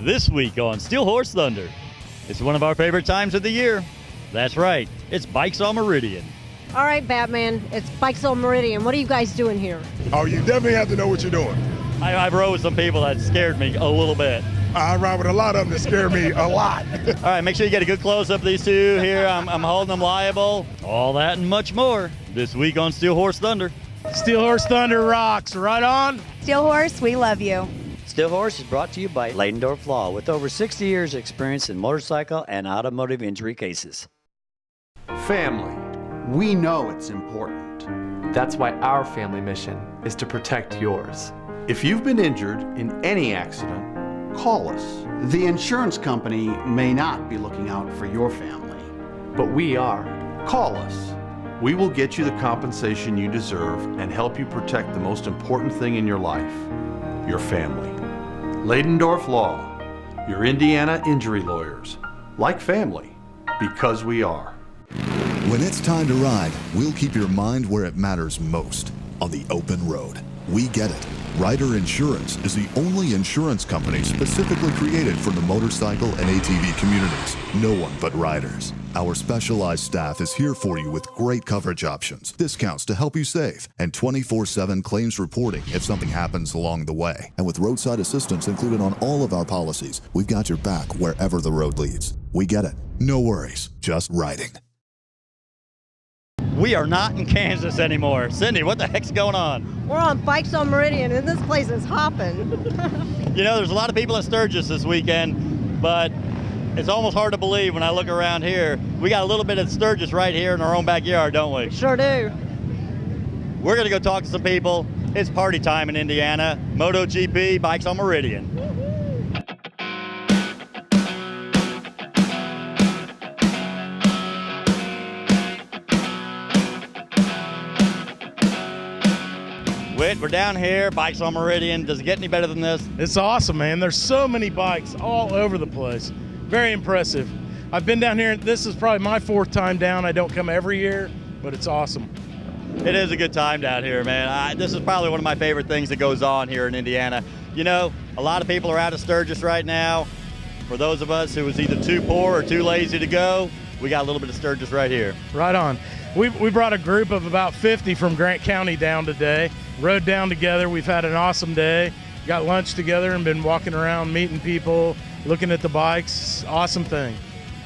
This week on Steel Horse Thunder, it's one of our favorite times of the year. That's right, it's Bikes on Meridian. All right, Batman, it's Bikes on Meridian. What are you guys doing here? Oh, you definitely have to know what you're doing. I've rode with some people that scared me a little bit. I ride with a lot of them that scare me a lot. All right, make sure you get a good close-up of these two here. I'm holding them liable. All that and much more this week on Steel Horse Thunder. Steel Horse Thunder rocks. Right on. Steel Horse, we love you. Steel Horse is brought to you by Leidendorf Law, with over 60 years experience in motorcycle and automotive injury cases. Family. We know it's important. That's why our family mission is to protect yours. If you've been injured in any accident, call us. The insurance company may not be looking out for your family. But we are. Call us. We will get you the compensation you deserve and help you protect the most important thing in your life, your family. Leidendorf Law, your Indiana injury lawyers. Like family, because we are. When it's time to ride, we'll keep your mind where it matters most, on the open road. We get it. Ryder Insurance is the only insurance company specifically created for the motorcycle and ATV communities. No one but riders. Our specialized staff is here for you with great coverage options, discounts to help you save, and 24/7 claims reporting if something happens along the way. And with roadside assistance included on all of our policies, we've got your back wherever the road leads. We get it. No worries, just riding. We are not in Kansas anymore. Cindy, what the heck's going on? We're on Bikes on Meridian, and this place is hopping. You know, there's a lot of people at Sturgis this weekend, but it's almost hard to believe when I look around here. We got a little bit of Sturgis right here in our own backyard, don't we? Sure do. We're going to go talk to some people. It's party time in Indiana. MotoGP, Bikes on Meridian. We're down here, Bikes on Meridian. Does it get any better than this? It's awesome, man. There's so many bikes all over the place. Very impressive. I've been down here. This is probably my 4th time down. I don't come every year, but it's awesome. It is a good time down here, man. This is probably one of my favorite things that goes on here in Indiana. You know, a lot of people are out of Sturgis right now. For those of us who was either too poor or too lazy to go, we got a little bit of Sturgis right here. Right on. We brought a group of about 50 from Grant County down today. Rode down together. We've had an awesome day. Got lunch together and been walking around, meeting people, looking at the bikes. Awesome thing.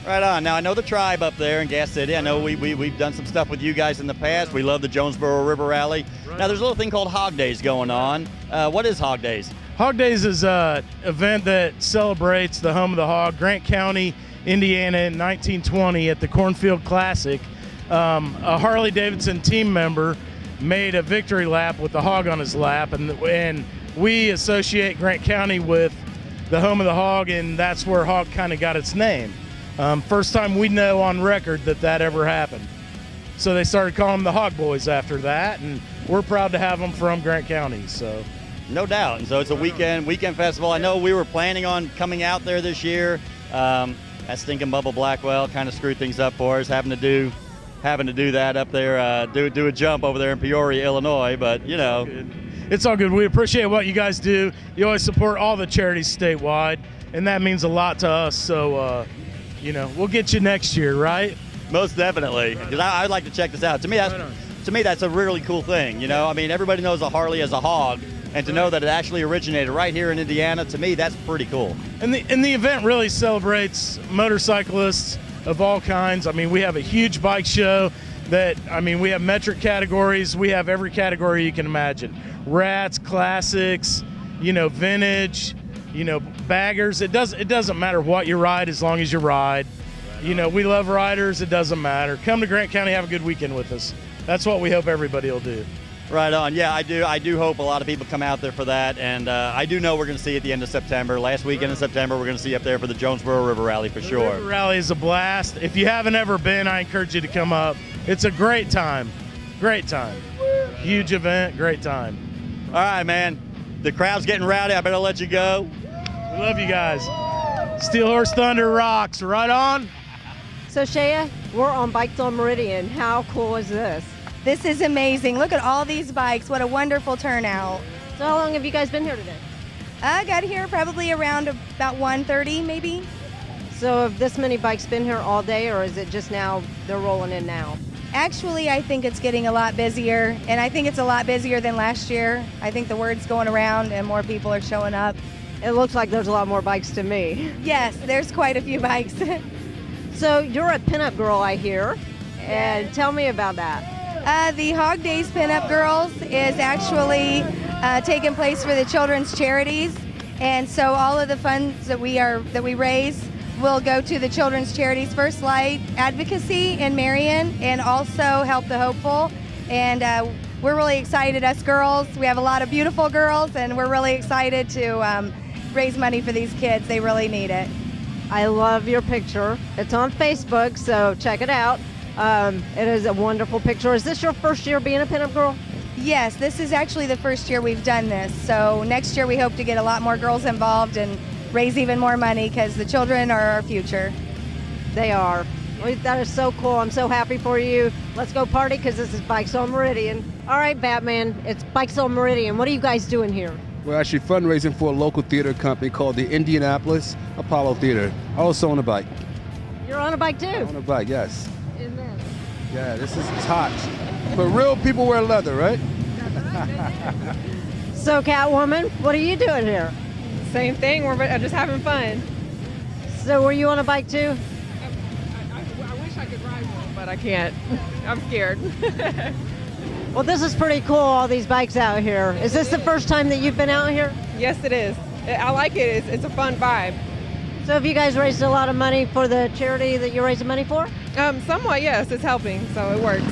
Right on. Now, I know the tribe up there in Gas City. I know we've done some stuff with you guys in the past. We love the Jonesboro River Rally. Right. Now, there's a little thing called Hog Days going on. What is Hog Days? Hog Days is an event that celebrates the home of the hog, Grant County, Indiana, in 1920 at the Cornfield Classic. A Harley-Davidson team member made a victory lap with the hog on his lap, and we associate Grant County with the home of the hog, and that's where hog kind of got its name. First time we know on record that ever happened. So they started calling them the Hog Boys after that, and we're proud to have them from Grant County. So, no doubt. And so it's a weekend festival. I know we were planning on coming out there this year. That stinking Bubba Blackwell kind of screwed things up for us, having to do that up there, do a jump over there in Peoria, Illinois, but you know. It's all good. We appreciate what you guys do. You always support all the charities statewide, and that means a lot to us. So, you know, we'll get you next year, right? Most definitely, because I'd like to check this out. To me, that's a really cool thing. You know, I mean, everybody knows a Harley as a hog, and to know that it actually originated right here in Indiana, to me, that's pretty cool. And the event really celebrates motorcyclists of all kinds. I mean, we have a huge bike show we have metric categories. We have every category you can imagine. Rats, classics, you know, vintage, you know, baggers. It doesn't matter what you ride as long as you ride. You know, we love riders. It doesn't matter. Come to Grant County, have a good weekend with us. That's what we hope everybody will do. Right on. Yeah, I do hope a lot of people come out there for that, and I do know we're going to see at the end of September. Last weekend in September, we're going to see up there for the Jonesboro River Rally for sure. The River Rally is a blast. If you haven't ever been, I encourage you to come up. It's a great time. Great time. Huge event, great time. All right, man. The crowd's getting rowdy. I better let you go. We love you guys. Steel Horse Thunder rocks. Right on. So, Shea, we're on Bikes on Meridian. How cool is this? This is amazing. Look at all these bikes. What a wonderful turnout. So how long have you guys been here today? I got here probably around about 1:30 maybe. So have this many bikes been here all day, or is it just now they're rolling in now? Actually, I think it's getting a lot busier, and I think it's a lot busier than last year. I think the word's going around and more people are showing up. It looks like there's a lot more bikes to me. Yes, there's quite a few bikes. So you're a pinup girl, I hear, and tell me about that. The Hog Days Pinup Girls is actually taking place for the children's charities, and so all of the funds that we raise will go to the children's charities, First Light Advocacy in Meridian, and also Help the Hopeful. And we're really excited, us girls. We have a lot of beautiful girls, and we're really excited to raise money for these kids. They really need it. I love your picture. It's on Facebook, so check it out. It is a wonderful picture. Is this your first year being a pinup girl? Yes, this is actually the first year we've done this. So next year we hope to get a lot more girls involved and raise even more money, because the children are our future. They are. That is so cool. I'm so happy for you. Let's go party, because this is Bikes on Meridian. All right, Batman, it's Bikes on Meridian. What are you guys doing here? We're actually fundraising for a local theater company called the Indianapolis Apollo Theater. I also own a bike. You're on a bike too? I own a bike, yes. In this? Yeah, it's hot. But real people wear leather, right? So, Catwoman, what are you doing here? Same thing, we're just having fun. So were you on a bike too? I wish I could ride one, but I can't. I'm scared. Well, this is pretty cool, all these bikes out here. Is this the first time that you've been out here? Yes, it is. I like it. It's a fun vibe. So have you guys raised a lot of money for the charity that you're raising money for? Somewhat, yes. It's helping, so it works.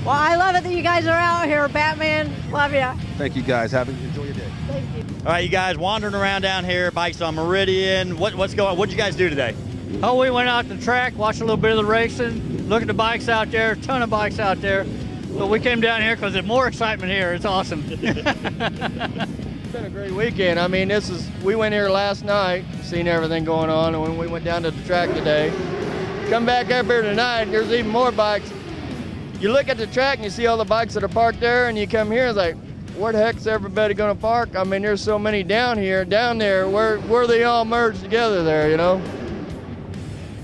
Well, I love it that you guys are out here, Batman. Love ya. Thank you, guys. Enjoy your day. Thank you. All right, you guys wandering around down here, Bikes on Meridian. What's going on? What'd you guys do today? Oh, we went out to the track, watched a little bit of the racing, look at the bikes out there, a ton of bikes out there. But we came down here because there's more excitement here. It's awesome. It's been a great weekend. I mean, we went here last night, seen everything going on, and when we went down to the track today, come back up here tonight, there's even more bikes. You look at the track and you see all the bikes that are parked there, and you come here, it's like, where the heck's everybody gonna park? I mean, there's so many down there, where they all merge together there, you know?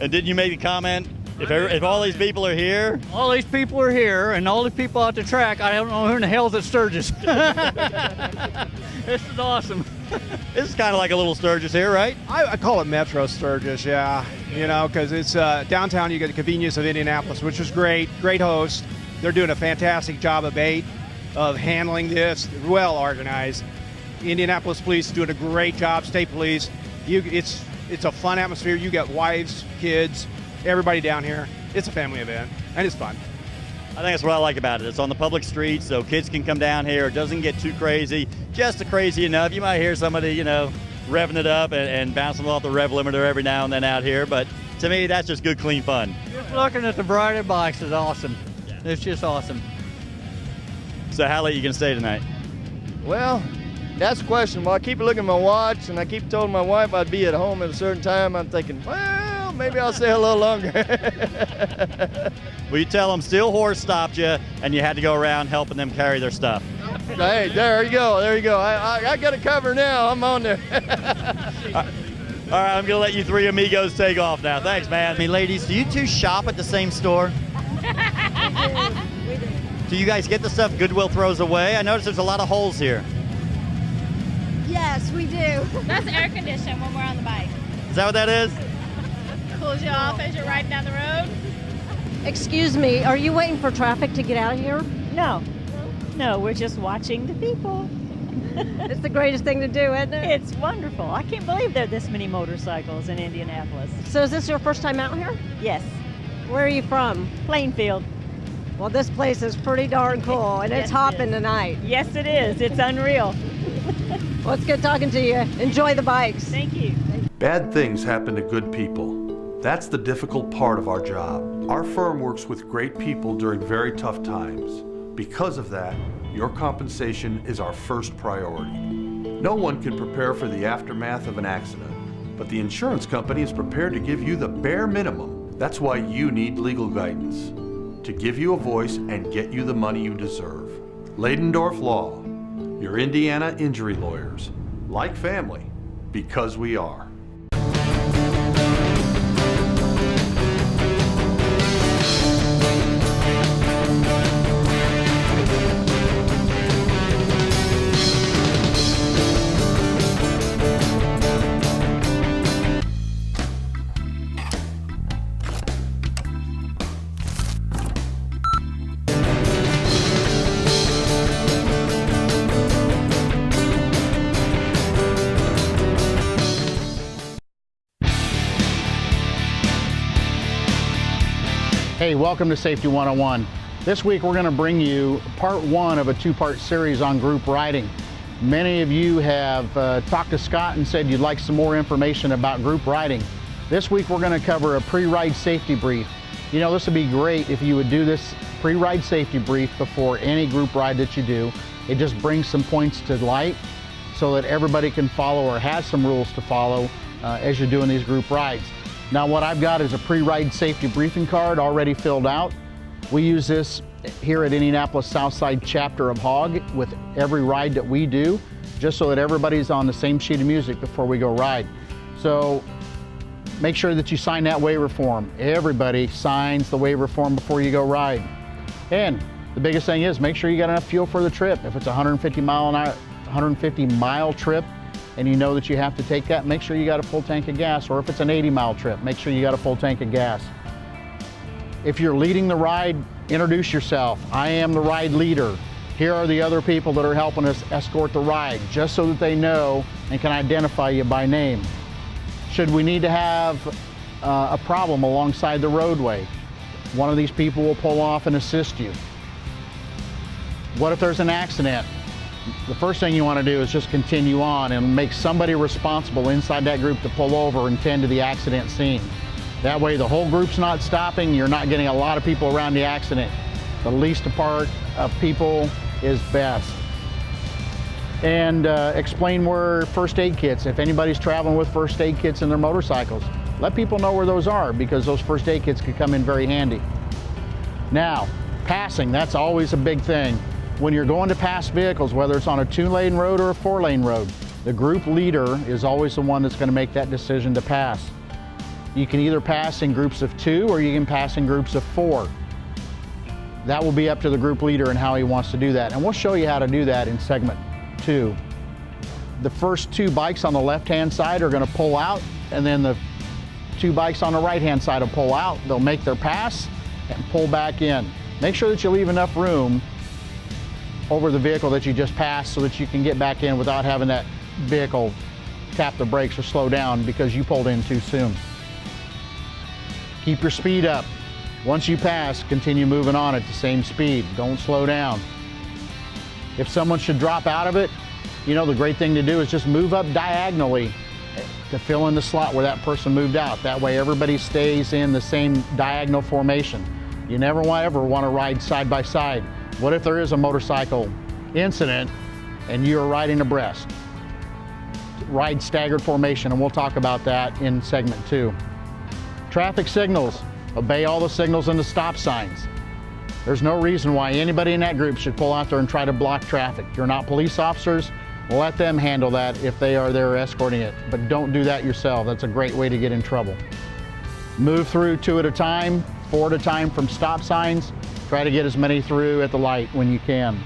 And didn't you make a comment? If all these people are here? All these people are here, and all the people at the track, I don't know who in the hell's at Sturgis. This is awesome. This is kind of like a little Sturgis here, right? I call it Metro Sturgis, yeah. You know, because it's downtown, you get the convenience of Indianapolis, which is great. Great host. They're doing a fantastic job of handling this, well organized. Indianapolis Police doing a great job, State Police. It's a fun atmosphere. You got wives, kids, everybody down here. It's a family event, and it's fun. I think that's what I like about it. It's on the public streets, so kids can come down here. It doesn't get too crazy, just crazy enough. You might hear somebody, revving it up and bouncing off the rev limiter every now and then out here, but to me, that's just good, clean fun. Just looking at the variety of bikes is awesome. It's just awesome. So how late are you going to stay tonight? Well, that's the question. Well, I keep looking at my watch, and I keep telling my wife I'd be at home at a certain time. I'm thinking, well, maybe I'll stay a little longer. Well, you tell them Steel Horse stopped you, and you had to go around helping them carry their stuff. Hey, there you go. I got it covered now. I'm on there. All right, I'm going to let you three amigos take off now. Thanks, man. Hey, ladies, do you two shop at the same store? We do. Do you guys get the stuff Goodwill throws away? I notice there's a lot of holes here. Yes, we do. That's air conditioning when we're on the bike. Is that what that is? Cools you off as you're riding down the road. Excuse me, are you waiting for traffic to get out of here? No, we're just watching the people. It's the greatest thing to do, isn't it? It's wonderful. I can't believe there are this many motorcycles in Indianapolis. So is this your first time out here? Yes. Where are you from? Plainfield. Well, this place is pretty darn cool, and Yes, it's hopping tonight. Yes, it is. It's unreal. Well, it's good talking to you. Enjoy the bikes. Thank you. Bad things happen to good people. That's the difficult part of our job. Our firm works with great people during very tough times. Because of that, your compensation is our first priority. No one can prepare for the aftermath of an accident, but the insurance company is prepared to give you the bare minimum. That's why you need legal guidance, to give you a voice and get you the money you deserve. Leidendorf Law, your Indiana injury lawyers. like family, because we are. Hey, welcome to Safety 101. This week we're going to bring you part one of a two-part series on group riding. Many of you have talked to Scott and said you'd like some more information about group riding. This week we're going to cover a pre-ride safety brief. You know, this would be great if you would do this pre-ride safety brief before any group ride that you do. It just brings some points to light so that everybody can follow or has some rules to follow as you're doing these group rides. Now what I've got is a pre-ride safety briefing card already filled out. We use this here at Indianapolis Southside chapter of HOG with every ride that we do, just so that everybody's on the same sheet of music before we go ride. So make sure that you sign that waiver form. Everybody signs the waiver form before you go ride. And the biggest thing is make sure you got enough fuel for the trip. If it's a 150 mile trip, and you know that you have to take that, make sure you got a full tank of gas. Or if it's an 80-mile trip, make sure you got a full tank of gas. If you're leading the ride, introduce yourself. I am the ride leader. Here are the other people that are helping us escort the ride, just so that they know and can identify you by name. Should we need to have a problem alongside the roadway, one of these people will pull off and assist you. What if there's an accident? The first thing you want to do is just continue on and make somebody responsible inside that group to pull over and tend to the accident scene. That way the whole group's not stopping, you're not getting a lot of people around the accident. The least part of people is best. And explain where first aid kits, if anybody's traveling with first aid kits in their motorcycles, let people know where those are, because those first aid kits could come in very handy. Now, passing, that's always a big thing. When you're going to pass vehicles, whether it's on a 2-lane road or a 4-lane road, the group leader is always the one that's going to make that decision to pass. You can either pass in groups of 2 or you can pass in groups of 4. That will be up to the group leader and how he wants to do that. And we'll show you how to do that in segment 2. The first 2 bikes on the left-hand side are going to pull out, and then the 2 bikes on the right-hand side will pull out. They'll make their pass and pull back in. Make sure that you leave enough room over the vehicle that you just passed so that you can get back in without having that vehicle tap the brakes or slow down because you pulled in too soon. Keep your speed up. Once you pass, continue moving on at the same speed. Don't slow down. If someone should drop out of it, you know, the great thing to do is just move up diagonally to fill in the slot where that person moved out. That way everybody stays in the same diagonal formation. You never ever want to ride side by side. What if there is a motorcycle incident and you're riding abreast? Ride staggered formation, and we'll talk about that in segment 2. Traffic signals, obey all the signals and the stop signs. There's no reason why anybody in that group should pull out there and try to block traffic. You're not police officers, let them handle that if they are there escorting it, but don't do that yourself. That's a great way to get in trouble. Move through 2 at a time, 4 at a time from stop signs. Try to get as many through at the light when you can.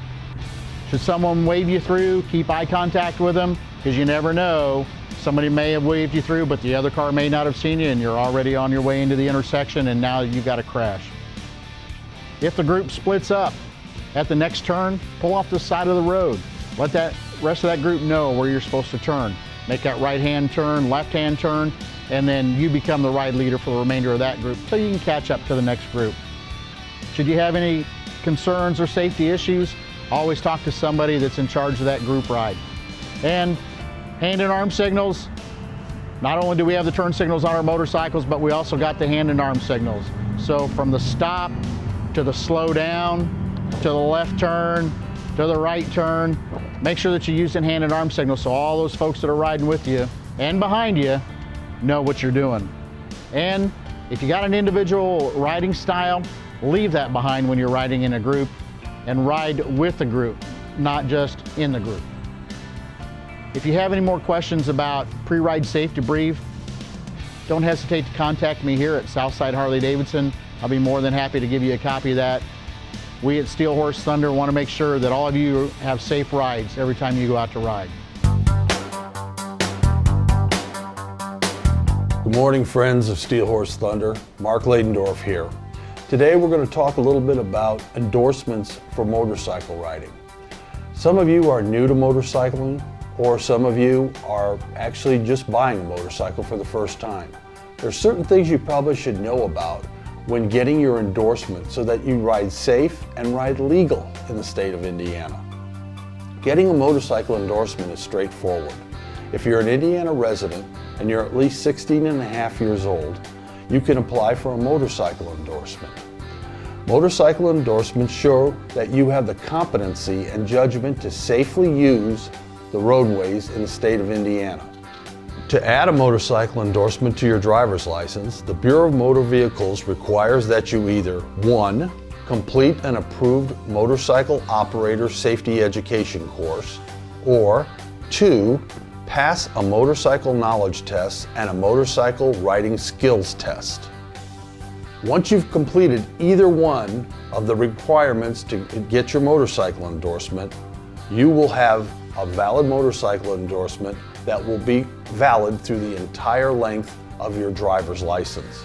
Should someone wave you through, keep eye contact with them, because you never know. Somebody may have waved you through, but the other car may not have seen you, and you're already on your way into the intersection, and now you've got a crash. If the group splits up at the next turn, pull off the side of the road. Let that rest of that group know where you're supposed to turn. Make that right-hand turn, left-hand turn, and then you become the ride leader for the remainder of that group so you can catch up to the next group. Should you have any concerns or safety issues, always talk to somebody that's in charge of that group ride. And hand and arm signals. Not only do we have the turn signals on our motorcycles, but we also got the hand and arm signals. So from the stop to the slow down, to the left turn, to the right turn, make sure that you're using hand and arm signals so all those folks that are riding with you and behind you know what you're doing. And if you got an individual riding style, leave that behind when you're riding in a group and ride with the group, not just in the group. If you have any more questions about pre-ride safety brief, don't hesitate to contact me here at Southside Harley Davidson. I'll be more than happy to give you a copy of that. We at Steel Horse Thunder want to make sure that all of you have safe rides every time you go out to ride. Good morning, friends of Steel Horse Thunder. Mark Ladendorf here. Today we're going to talk a little bit about endorsements for motorcycle riding. Some of you are new to motorcycling, or some of you are actually just buying a motorcycle for the first time. There are certain things you probably should know about when getting your endorsement so that you ride safe and ride legal in the state of Indiana. Getting a motorcycle endorsement is straightforward. If you're an Indiana resident and you're at least 16 and a half years old, you can apply for a motorcycle endorsement. Motorcycle endorsements show that you have the competency and judgment to safely use the roadways in the state of Indiana. To add a motorcycle endorsement to your driver's license, the Bureau of Motor Vehicles requires that you either 1. Complete an approved motorcycle operator safety education course, or 2. Pass a motorcycle knowledge test and a motorcycle riding skills test. Once you've completed either one of the requirements to get your motorcycle endorsement, you will have a valid motorcycle endorsement that will be valid through the entire length of your driver's license.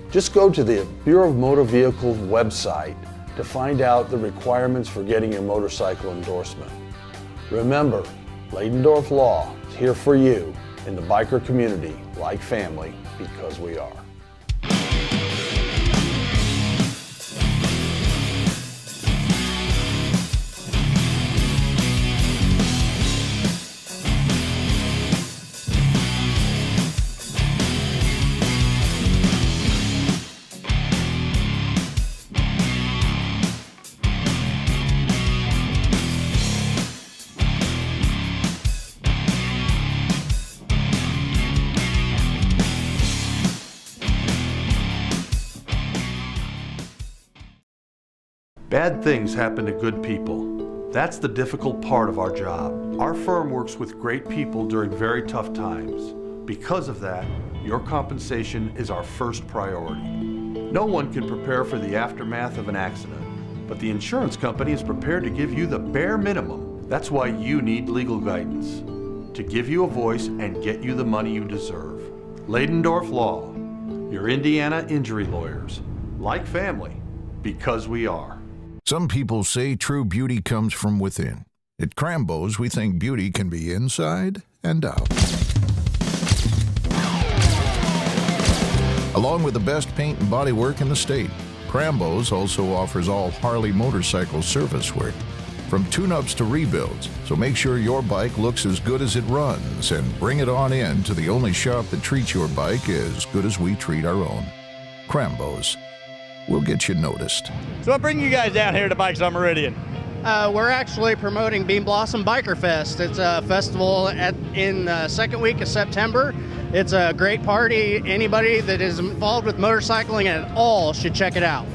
Just go to the Bureau of Motor Vehicles website to find out the requirements for getting your motorcycle endorsement. Remember, Ladendorf Law is here for you in the biker community like family, because we are. Bad things happen to good people. That's the difficult part of our job. Our firm works with great people during very tough times. Because of that, your compensation is our first priority. No one can prepare for the aftermath of an accident, but the insurance company is prepared to give you the bare minimum. That's why you need legal guidance, to give you a voice and get you the money you deserve. Ladendorf Law, your Indiana injury lawyers, like family, because we are. Some people say true beauty comes from within. At Krambos, we think beauty can be inside and out. Along with the best paint and body work in the state, Krambos also offers all Harley motorcycle service work, from tune-ups to rebuilds. So make sure your bike looks as good as it runs and bring it on in to the only shop that treats your bike as good as we treat our own. Krambos. We'll get you noticed. So what brings you guys down here to Bikes on Meridian? We're actually promoting Bean Blossom Biker Fest. It's a festival in the second week of September. It's a great party. Anybody that is involved with motorcycling at all should check it out.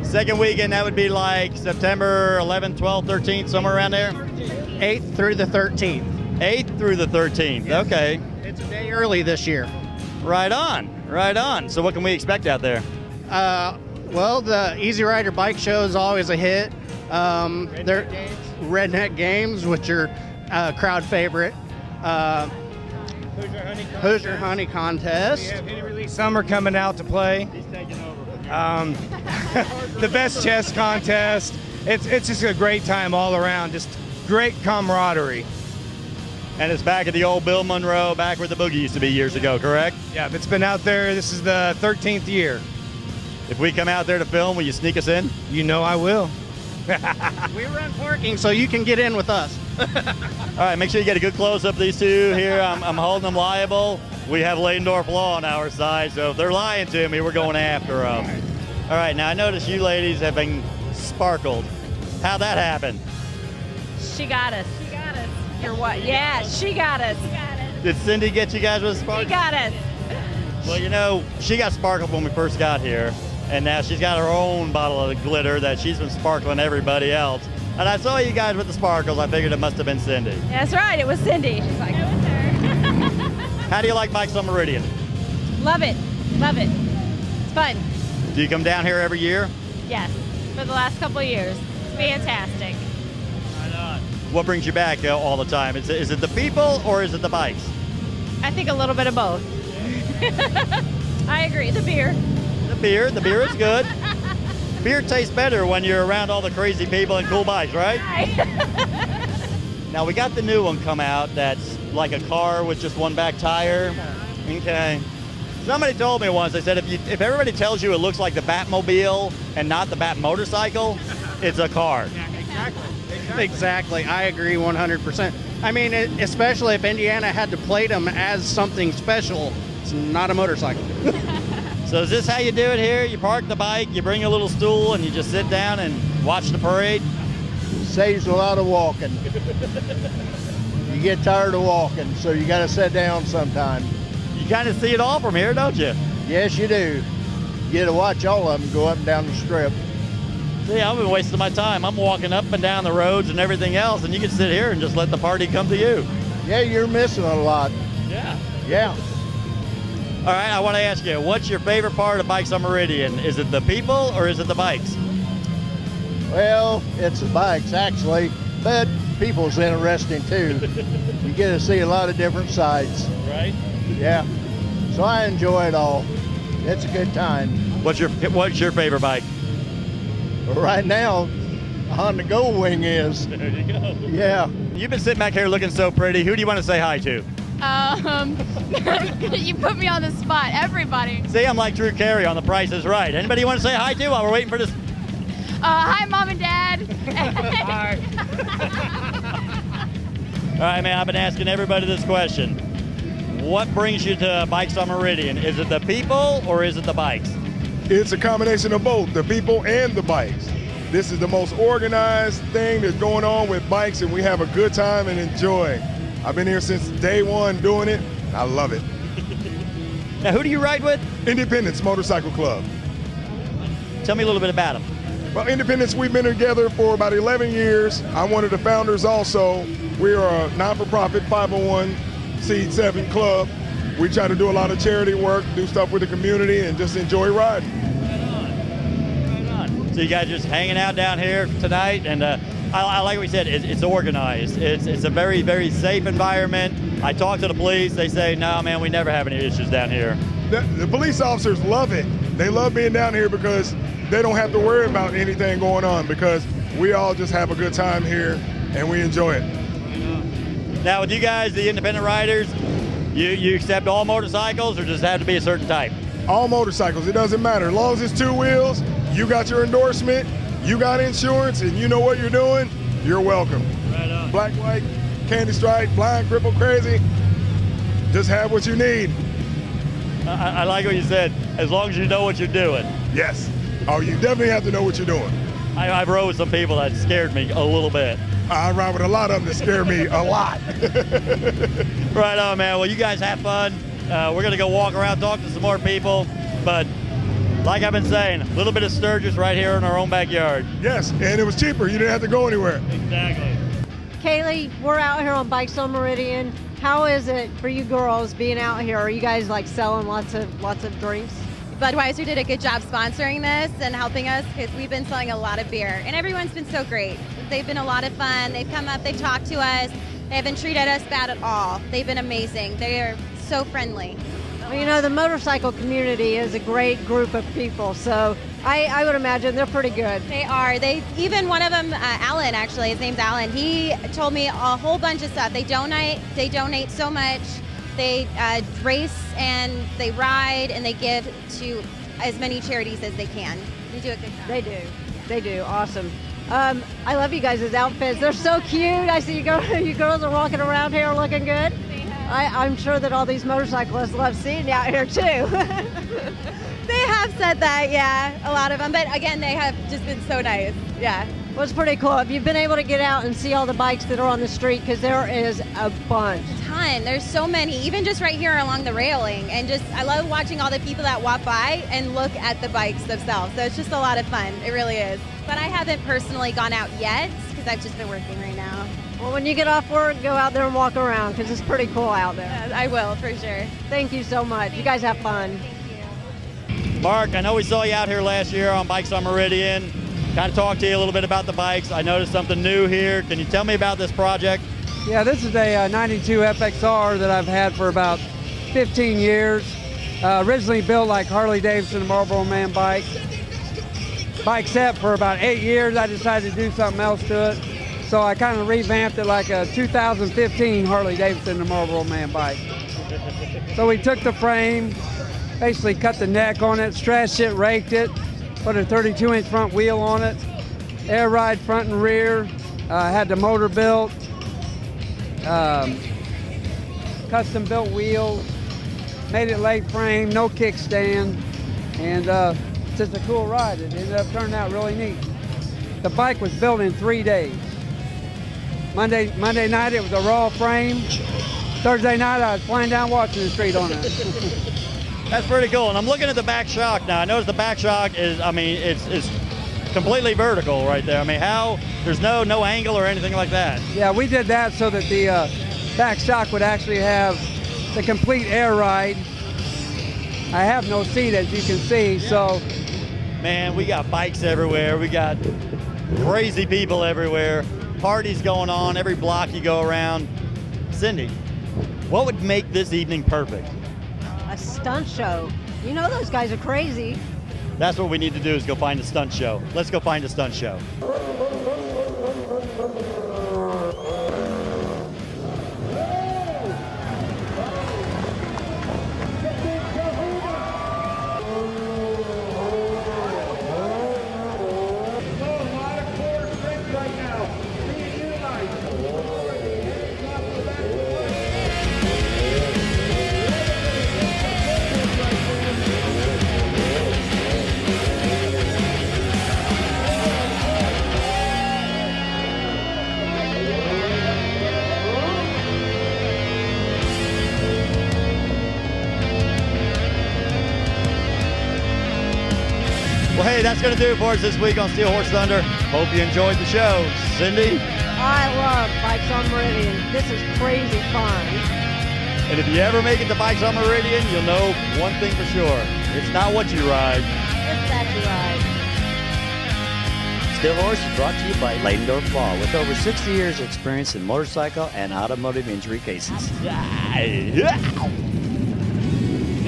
Second weekend, that would be like September 11th, 12th, 13th, somewhere around there? 8th through the 13th. 8th through the 13th, yes. Okay. It's a day early this year. Right on, right on. So what can we expect out there? Well, the Easy Rider Bike Show is always a hit. Redneck Games, which are crowd favorite. Hoosier Honey Contest. We have Hit Release Summer coming out to play. He's taking over. The Best Chess Contest. It's just a great time all around. Just great camaraderie. And it's back at the old Bill Monroe, back where the boogie used to be years ago, correct? Yeah, it's been out there. This is the 13th year. If we come out there to film, will you sneak us in? You know I will. We run parking, so you can get in with us. All right, make sure you get a good close-up of these two here. I'm holding them liable. We have Ladendorf Law on our side, so if they're lying to me, we're going after them. All right, now I noticed you ladies have been sparkled. How'd that happen? She got us. She got us. Or what? Yeah, she got us. Did Cindy get you guys with a sparkle? She got us. Well, you know, she got sparkled when we first got here, and now she's got her own bottle of glitter that she's been sparkling everybody else. And I saw you guys with the sparkles. I figured it must have been Cindy. That's right, it was Cindy. She's like, I was her. How do you like Bikes on Meridian? Love it. Love it. It's fun. Do you come down here every year? Yes, for the last couple of years. It's fantastic. What brings you back all the time? Is it the people or is it the bikes? I think a little bit of both. I agree. The beer. The beer is good. Beer tastes better when you're around all the crazy people and cool bikes, right? Now we got the new one come out that's like a car with just one back tire. Okay. Somebody told me once, they said if everybody tells you it looks like the Batmobile and not the Bat motorcycle, it's a car. Exactly. I agree 100%. I mean, especially if Indiana had to plate them as something special, it's not a motorcycle. So is this how you do it here? You park the bike, you bring a little stool, and you just sit down and watch the parade? Saves a lot of walking. You get tired of walking, so you got to sit down sometime. You kind of see it all from here, don't you? Yes, you do. You get to watch all of them go up and down the strip. See, I've been wasting my time. I'm walking up and down the roads and everything else, and you can sit here and just let the party come to you. Yeah, you're missing a lot. Yeah. Yeah. All right, I want to ask you, what's your favorite part of Bikes on Meridian? Is it the people or is it the bikes? Well, it's the bikes, actually, but people's interesting, too. You get to see a lot of different sides. Right? Yeah. So I enjoy it all. It's a good time. What's your favorite bike? Right now, a Honda Gold Wing is. There you go. Yeah. You've been sitting back here looking so pretty. Who do you want to say hi to? You put me on the spot. Everybody. See, I'm like Drew Carey on The Price is Right. Anybody you want to say hi to while we're waiting for this? Hi, Mom and Dad. Hi. All right, man, I've been asking everybody this question. What brings you to Bikes on Meridian? Is it the people or is it the bikes? It's a combination of both, the people and the bikes. This is the most organized thing that's going on with bikes, and we have a good time and enjoy. I've been here since day one doing it. I love it. Now, who do you ride with? Independence Motorcycle Club. Tell me a little bit about them. Well, Independence, we've been together for about 11 years. I'm one of the founders also. We are a non-for-profit 501c7 club. We try to do a lot of charity work, do stuff with the community, and just enjoy riding. Right on. So you guys just hanging out down here tonight, and I like what we said, it's organized. It's a very, very safe environment. I talked to the police. They say, no, man, we never have any issues down here. The police officers love it. They love being down here because they don't have to worry about anything going on because we all just have a good time here and we enjoy it. Now, with you guys, the independent riders, you accept all motorcycles or just have to be a certain type? All motorcycles. It doesn't matter. As long as it's two wheels, you got your endorsement, you got insurance, and you know what you're doing, you're welcome. Right on. Black, white, candy stripe, blind, crippled, crazy. Just have what you need. I like what you said, as long as you know what you're doing. Yes. Oh, you definitely have to know what you're doing. I've rode with some people that scared me a little bit. I ride with a lot of them that scare me a lot. Right on, man. Well, you guys have fun. We're going to go walk around, talk to some more people. But like I've been saying, a little bit of Sturgis right here in our own backyard. Yes, and it was cheaper. You didn't have to go anywhere. Exactly. Kaylee, we're out here on Bikes on Meridian. How is it for you girls being out here? Are you guys like selling lots of drinks? Budweiser did a good job sponsoring this and helping us because we've been selling a lot of beer. And everyone's been so great. They've been a lot of fun. They've come up, they've talked to us. They haven't treated us bad at all. They've been amazing. They are so friendly. Well, you know, the motorcycle community is a great group of people, so I would imagine they're pretty good. They are. Even one of them, Alan, actually, his name's Alan, he told me a whole bunch of stuff. They donate so much. They race and they ride and they give to as many charities as they can. They do a good job. They do. They do. Awesome. I love you guys' outfits. They're so cute. I see you girls are walking around here looking good. I'm sure that all these motorcyclists love seeing you out here too. They have said that, yeah, a lot of them. But again, they have just been so nice. Yeah. Well, it's pretty cool. Have you been able to get out and see all the bikes that are on the street? Because there is a bunch. A ton. There's so many, even just right here along the railing. And I love watching all the people that walk by and look at the bikes themselves. So it's just a lot of fun. It really is. But I haven't personally gone out yet because because I've just been working right now. Well, when you get off work, go out there and walk around because it's pretty cool out there. I will, for sure. Thank you so much. You guys have fun. Mark, I know we saw you out here last year on Bikes on Meridian. Kind of talk to you a little bit about the bikes. I noticed something new here. Can you tell me about this project? Yeah, this is a 92 FXR that I've had for about 15 years. Originally built like Harley Davidson and Marlboro Man bike. Bike set for about 8 years. I decided to do something else to it. So I kind of revamped it like a 2015 Harley Davidson and Marlboro Man bike. So we took the frame, basically cut the neck on it, stretched it, raked it, put a 32-inch front wheel on it, air ride front and rear, had the motor built, custom built wheels, made it leg frame, no kickstand, and just a cool ride. It ended up turning out really neat. The bike was built in 3 days. Monday night it was a raw frame. Thursday night I was flying down Washington Street on it. That's pretty cool. And I'm looking at the back shock now. I noticed the back shock is, I mean, it's completely vertical right there. I mean, how, there's no angle or anything like that. Yeah, we did that so that the back shock would actually have the complete air ride. I have no seat, as you can see, so. Man, we got bikes everywhere. We got crazy people everywhere. Parties going on every block you go around. Cindy, what would make this evening perfect? A stunt show. You know those guys are crazy. That's what we need to do, is go find a stunt show. Let's go find a stunt show. Well, hey, that's going to do it for us this week on Steel Horse Thunder. Hope you enjoyed the show. Cindy? I love Bikes on Meridian. This is crazy fun. And if you ever make it to Bikes on Meridian, you'll know one thing for sure. It's not what you ride. It's that you ride. Steel Horse is brought to you by Ladendorf Law, with over 60 years experience in motorcycle and automotive injury cases.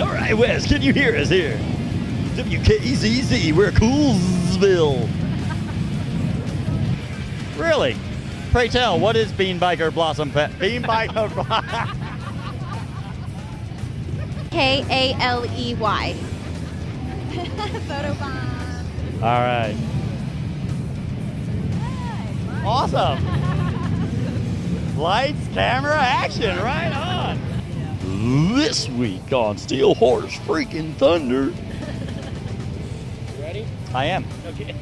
All right, Wes, can you hear us here? WKZZ, we're Coolsville. Really? Pray tell, what is Bean Biker Blossom Pet? Bean Biker Blossom. Kaley. Photo bomb. All right. Awesome. Lights, camera, action, right on. This week on Steel Horse Freaking Thunder. You ready? I am. Okay.